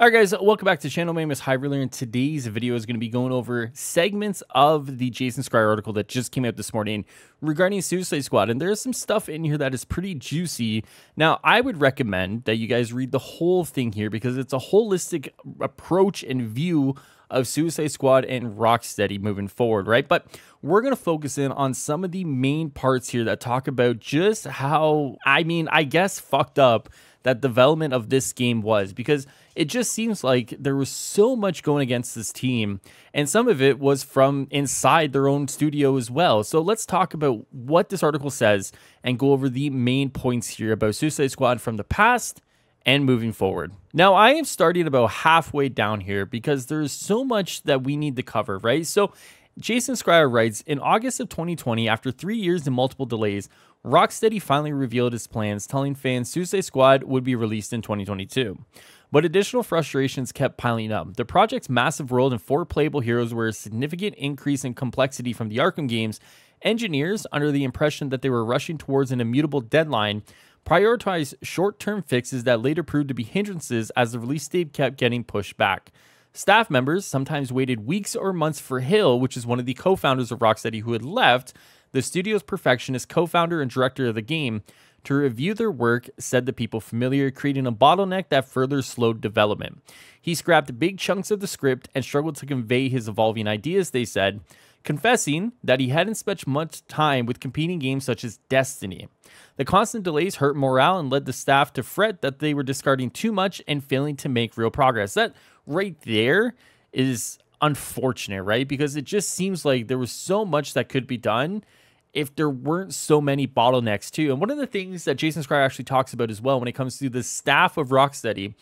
Alright guys, welcome back to the channel. My name is Highruler, and today's video is going to be going over segments of the Jason Schreier article that just came out this morning regarding Suicide Squad, and there's some stuff in here that is pretty juicy. Now, I would recommend that you guys read the whole thing here because it's a holistic approach and view of Suicide Squad and Rocksteady moving forward, right? But we're going to focus in on some of the main parts here that talk about just how, I guess fucked up that development of this game was, because it just seems like there was so much going against this team, and some of it was from inside their own studio as well. So let's talk about what this article says and go over the main points here about Suicide Squad from the past and moving forward. Now, I am starting about halfway down here because there's so much that we need to cover, right? So Jason Schreier writes, in August of 2020, after 3 years and multiple delays, Rocksteady finally revealed its plans, telling fans Suicide Squad would be released in 2022. But additional frustrations kept piling up. The project's massive world and 4 playable heroes were a significant increase in complexity from the Arkham games. Engineers, under the impression that they were rushing towards an immutable deadline, prioritized short-term fixes that later proved to be hindrances as the release date kept getting pushed back. Staff members sometimes waited weeks or months for Hill, which is one of the co-founders of Rocksteady who had left, the studio's perfectionist co-founder and director of the game, to review their work, said the people familiar, creating a bottleneck that further slowed development. He scrapped big chunks of the script and struggled to convey his evolving ideas, they said, confessing that he hadn't spent much time with competing games such as Destiny. The constant delays hurt morale and led the staff to fret that they were discarding too much and failing to make real progress. That right there is unfortunate, right? Because it just seems like there was so much that could be done if there weren't so many bottlenecks too. And one of the things that Jason Schreier actually talks about as well when it comes to the staff of Rocksteady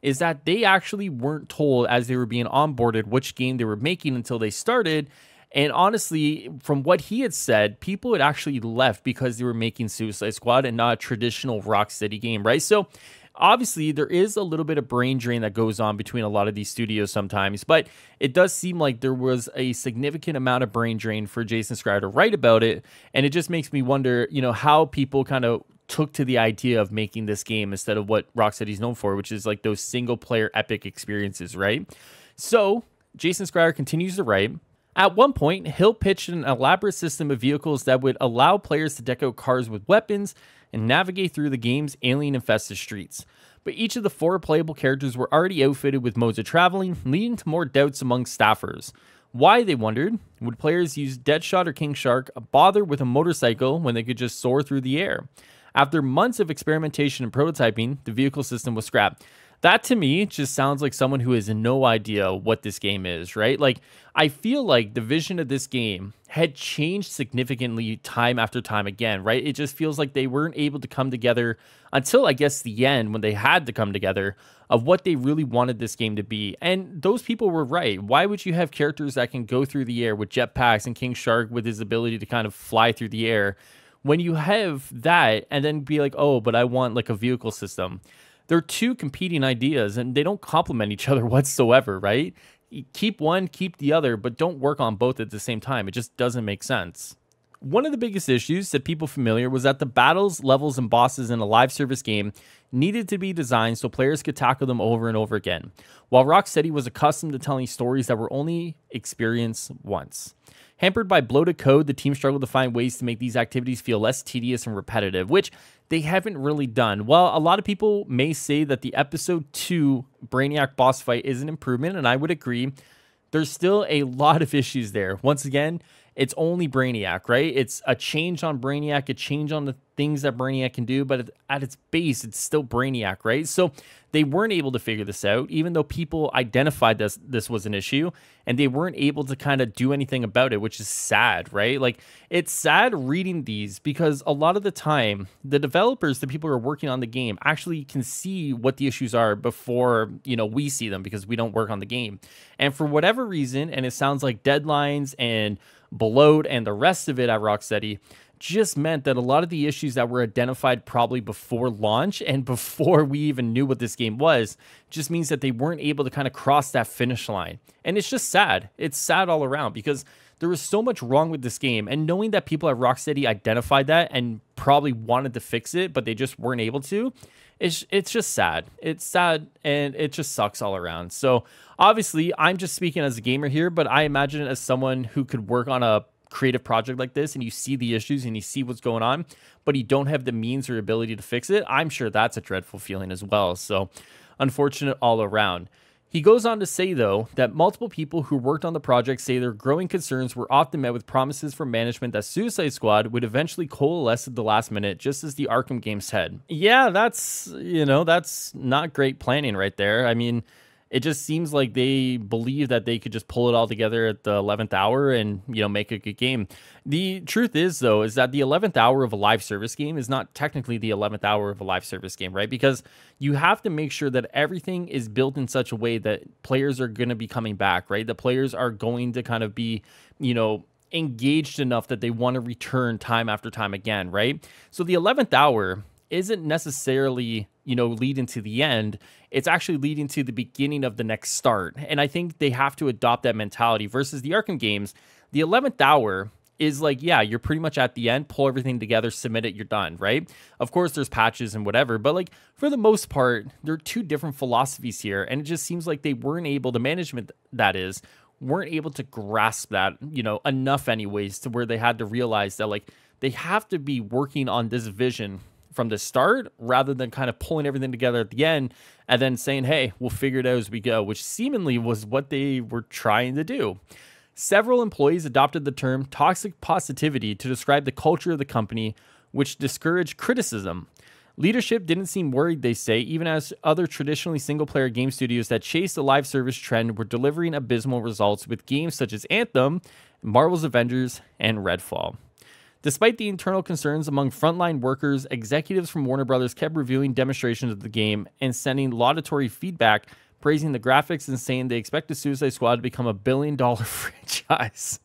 is that they actually weren't told as they were being onboarded which game they were making until they started. And honestly, from what he had said, people had actually left because they were making Suicide Squad and not a traditional Rocksteady game, right? So obviously, there is a little bit of brain drain that goes on between a lot of these studios sometimes, but it does seem like there was a significant amount of brain drain for Jason Schreier to write about it, and it just makes me wonder, how people kind of took to the idea of making this game instead of what Rocksteady's known for, which is like those single-player epic experiences, right? So, Jason Schreier continues to write. At one point, Hill pitched an elaborate system of vehicles that would allow players to deck out cars with weapons and navigate through the game's alien-infested streets. But each of the 4 playable characters were already outfitted with modes of traveling, leading to more doubts among staffers. Why, they wondered, would players use Deadshot or King Shark bother with a motorcycle when they could just soar through the air? After months of experimentation and prototyping, the vehicle system was scrapped. That to me just sounds like someone who has no idea what this game is, right? Like, I feel like the vision of this game had changed significantly time after time again, right? It just feels like they weren't able to come together until, I guess, the end when they had to come together of what they really wanted this game to be. And those people were right. Why would you have characters that can go through the air with jetpacks and King Shark with his ability to kind of fly through the air when you have that and then be like, oh, but I want like a vehicle system? They're 2 competing ideas and they don't complement each other whatsoever, right? You keep one, keep the other, but don't work on both at the same time. It just doesn't make sense. One of the biggest issues that people familiar was that the battles, levels, and bosses in a live service game needed to be designed so players could tackle them over and over again, while Rocksteady was accustomed to telling stories that were only experienced once. Hampered by bloated code, the team struggled to find ways to make these activities feel less tedious and repetitive, which they haven't really done. While a lot of people may say that the episode 2 Brainiac boss fight is an improvement, and I would agree, there's still a lot of issues there. Once again, it's only Brainiac, right? It's a change on Brainiac, a change on the things that Brainiac can do, but at its base, it's still Brainiac, right? So they weren't able to figure this out, even though people identified this was an issue, and they weren't able to kind of do anything about it, which is sad, right? Like, it's sad reading these because a lot of the time, the developers, the people who are working on the game, actually can see what the issues are before, we see them because we don't work on the game. And for whatever reason, and it sounds like deadlines and bloat and the rest of it at Rocksteady just meant that a lot of the issues that were identified probably before launch and before we even knew what this game was just means that they weren't able to kind of cross that finish line. And it's just sad. It's sad all around because there was so much wrong with this game, and knowing that people at Rocksteady identified that and probably wanted to fix it, but they just weren't able to. It's just sad. It's sad, and it just sucks all around. So obviously, I'm just speaking as a gamer here, but I imagine it as someone who could work on a creative project like this, and you see the issues and you see what's going on, but you don't have the means or ability to fix it. I'm sure that's a dreadful feeling as well. So unfortunate all around. He goes on to say, though, that multiple people who worked on the project say their growing concerns were often met with promises from management that Suicide Squad would eventually coalesce at the last minute, just as the Arkham games had. Yeah, that's not great planning right there. I mean, it just seems like they believe that they could just pull it all together at the 11th hour and, make a good game. The truth is, though, is that the 11th hour of a live service game is not technically the 11th hour of a live service game, right? Because you have to make sure that everything is built in such a way that players are going to be coming back, right? The players are going to kind of be, engaged enough that they want to return time after time again, right? So the 11th hour isn't necessarily, leading to the end. It's actually leading to the beginning of the next start. And I think they have to adopt that mentality versus the Arkham games. The 11th hour is like, yeah, you're pretty much at the end, pull everything together, submit it, you're done, right? Of course, there's patches and whatever, but like for the most part, there are two different philosophies here. And it just seems like they weren't able, the management that is, weren't able to grasp that, enough anyways, to where they had to realize that like they have to be working on this vision from the start rather than kind of pulling everything together at the end and then saying, hey, we'll figure it out as we go, which seemingly was what they were trying to do. Several employees adopted the term toxic positivity to describe the culture of the company, which discouraged criticism. Leadership didn't seem worried, they say, even as other traditionally single-player game studios that chased the live service trend were delivering abysmal results with games such as Anthem, Marvel's Avengers, and Redfall. Despite the internal concerns among frontline workers, executives from Warner Brothers kept reviewing demonstrations of the game and sending laudatory feedback, praising the graphics and saying they expect the Suicide Squad to become a billion-dollar franchise.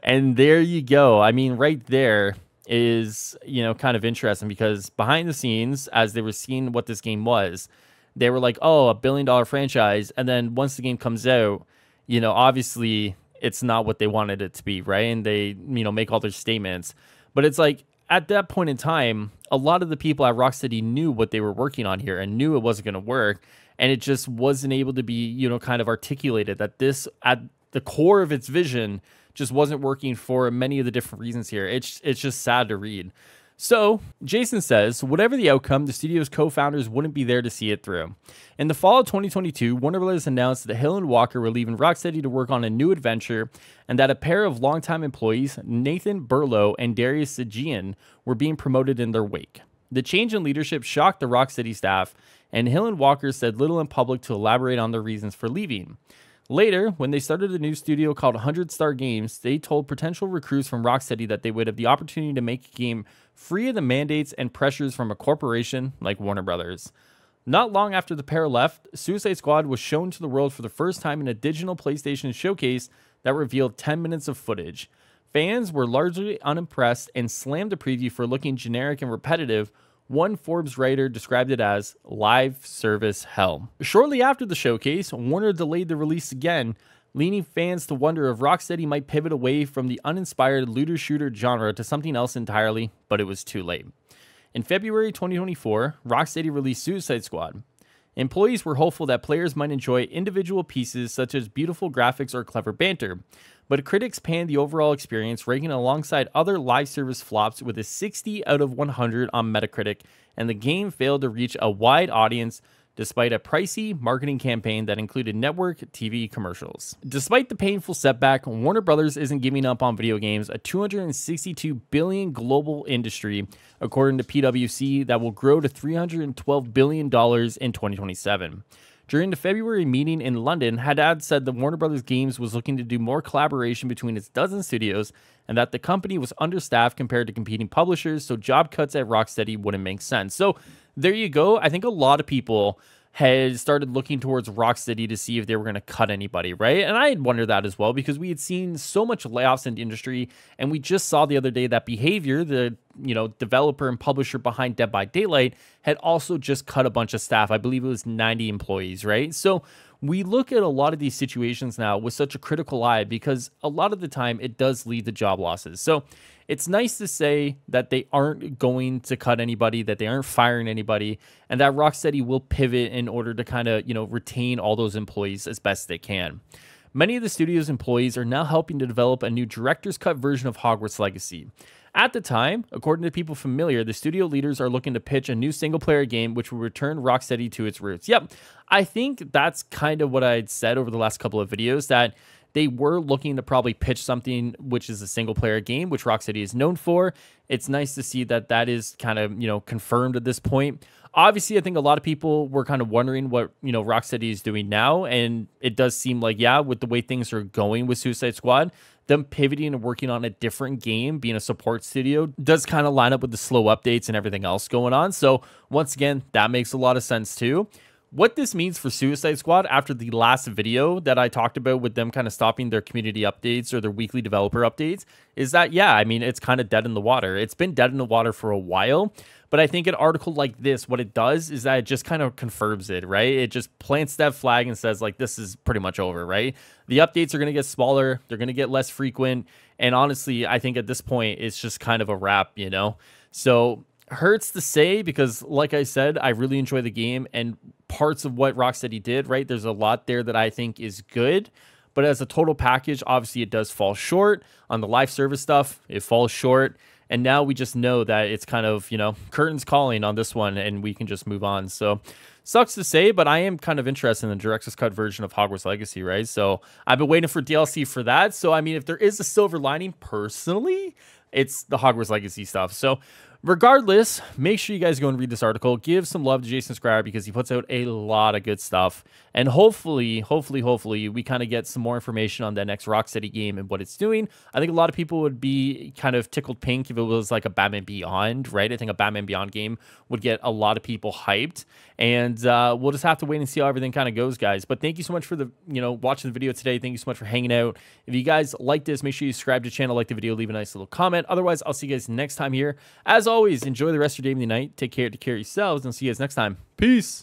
And there you go. I mean, right there is, kind of interesting because behind the scenes, as they were seeing what this game was, they were like, oh, a billion-dollar franchise. And then once the game comes out, obviously it's not what they wanted it to be, right? And they, make all their statements. But it's like, at that point in time, a lot of the people at Rocksteady knew what they were working on here and knew it wasn't going to work. And it just wasn't able to be, kind of articulated that this, at the core of its vision, just wasn't working for many of the different reasons here. It's just sad to read. So, Jason says, whatever the outcome, the studio's co-founders wouldn't be there to see it through. In the fall of 2022, Warner Bros. Announced that Hill and Walker were leaving Rocksteady to work on a new adventure, and that a pair of longtime employees, Nathan Burlow and Darius Sajian, were being promoted in their wake. The change in leadership shocked the Rocksteady staff, and Hill and Walker said little in public to elaborate on their reasons for leaving. Later, when they started a new studio called 100 Star Games, they told potential recruits from Rocksteady that they would have the opportunity to make a game free of the mandates and pressures from a corporation like Warner Brothers. Not long after the pair left, Suicide Squad was shown to the world for the first time in a digital PlayStation showcase that revealed 10 minutes of footage. Fans were largely unimpressed and slammed the preview for looking generic and repetitive. One Forbes writer described it as live service hell. Shortly after the showcase, Warner delayed the release again, leading fans to wonder if Rocksteady might pivot away from the uninspired looter-shooter genre to something else entirely, but it was too late. In February 2024, Rocksteady released Suicide Squad. Employees were hopeful that players might enjoy individual pieces such as beautiful graphics or clever banter, but critics panned the overall experience, ranking alongside other live service flops with a 60 out of 100 on Metacritic, and the game failed to reach a wide audience despite a pricey marketing campaign that included network TV commercials. Despite the painful setback, Warner Brothers isn't giving up on video games, a $262 billion global industry, according to PwC, that will grow to $312 billion in 2027. During the February meeting in London, Haddad said that Warner Brothers Games was looking to do more collaboration between its dozen studios and that the company was understaffed compared to competing publishers, so job cuts at Rocksteady wouldn't make sense. So there you go. I think a lot of people had started looking towards Rocksteady to see if they were going to cut anybody, right? And I had wondered that as well because we had seen so much layoffs in the industry, and we just saw the other day that Behavior, the developer and publisher behind Dead by Daylight, had also just cut a bunch of staff. I believe it was 90 employees, right? So we look at a lot of these situations now with such a critical eye because a lot of the time it does lead to job losses. So it's nice to say that they aren't going to cut anybody, that they aren't firing anybody, and that Rocksteady will pivot in order to kind of, retain all those employees as best they can. Many of the studio's employees are now helping to develop a new director's cut version of Hogwarts Legacy. At the time, according to people familiar, the studio leaders are looking to pitch a new single-player game which will return Rocksteady to its roots. Yep, I think that's kind of what I'd said over the last couple of videos, that they were looking to probably pitch something which is a single-player game, which Rocksteady is known for. It's nice to see that that is kind of, confirmed at this point. Obviously, I think a lot of people were kind of wondering what, Rocksteady is doing now, and it does seem like, yeah, with the way things are going with Suicide Squad, them pivoting and working on a different game, being a support studio, does kind of line up with the slow updates and everything else going on. So once again, that makes a lot of sense too. What this means for Suicide Squad after the last video that I talked about with them kind of stopping their community updates or their weekly developer updates is that, yeah, I mean, it's kind of dead in the water. It's been dead in the water for a while, but I think an article like this, what it does is that it just kind of confirms it, right? It just plants that flag and says, like, this is pretty much over, right? The updates are going to get smaller. They're going to get less frequent. And honestly, I think at this point, it's just kind of a wrap, So hurts to say because, like I said, I really enjoy the game and parts of what Rocksteady did, right? There's a lot there that I think is good, but as a total package, obviously it does fall short. On the live service stuff, it falls short. And now we just know that it's kind of, curtains calling on this one and we can just move on. So sucks to say, but I am kind of interested in the director's cut version of Hogwarts Legacy, right? So I've been waiting for DLC for that. So, I mean, if there is a silver lining personally, it's the Hogwarts Legacy stuff. So regardless, make sure you guys go and read this article. Give some love to Jason Schreier because he puts out a lot of good stuff. And hopefully, we kind of get some more information on that next Rocksteady game and what it's doing. I think a lot of people would be kind of tickled pink if it was like a Batman Beyond, right? I think a Batman Beyond game would get a lot of people hyped. And we'll just have to wait and see how everything kind of goes, guys. But thank you so much for the, watching the video today. Thank you so much for hanging out. If you guys like this, make sure you subscribe to the channel, like the video, leave a nice little comment. Otherwise, I'll see you guys next time here. As always, enjoy the rest of your day and the night. Take care of yourselves, and see you guys next time. Peace.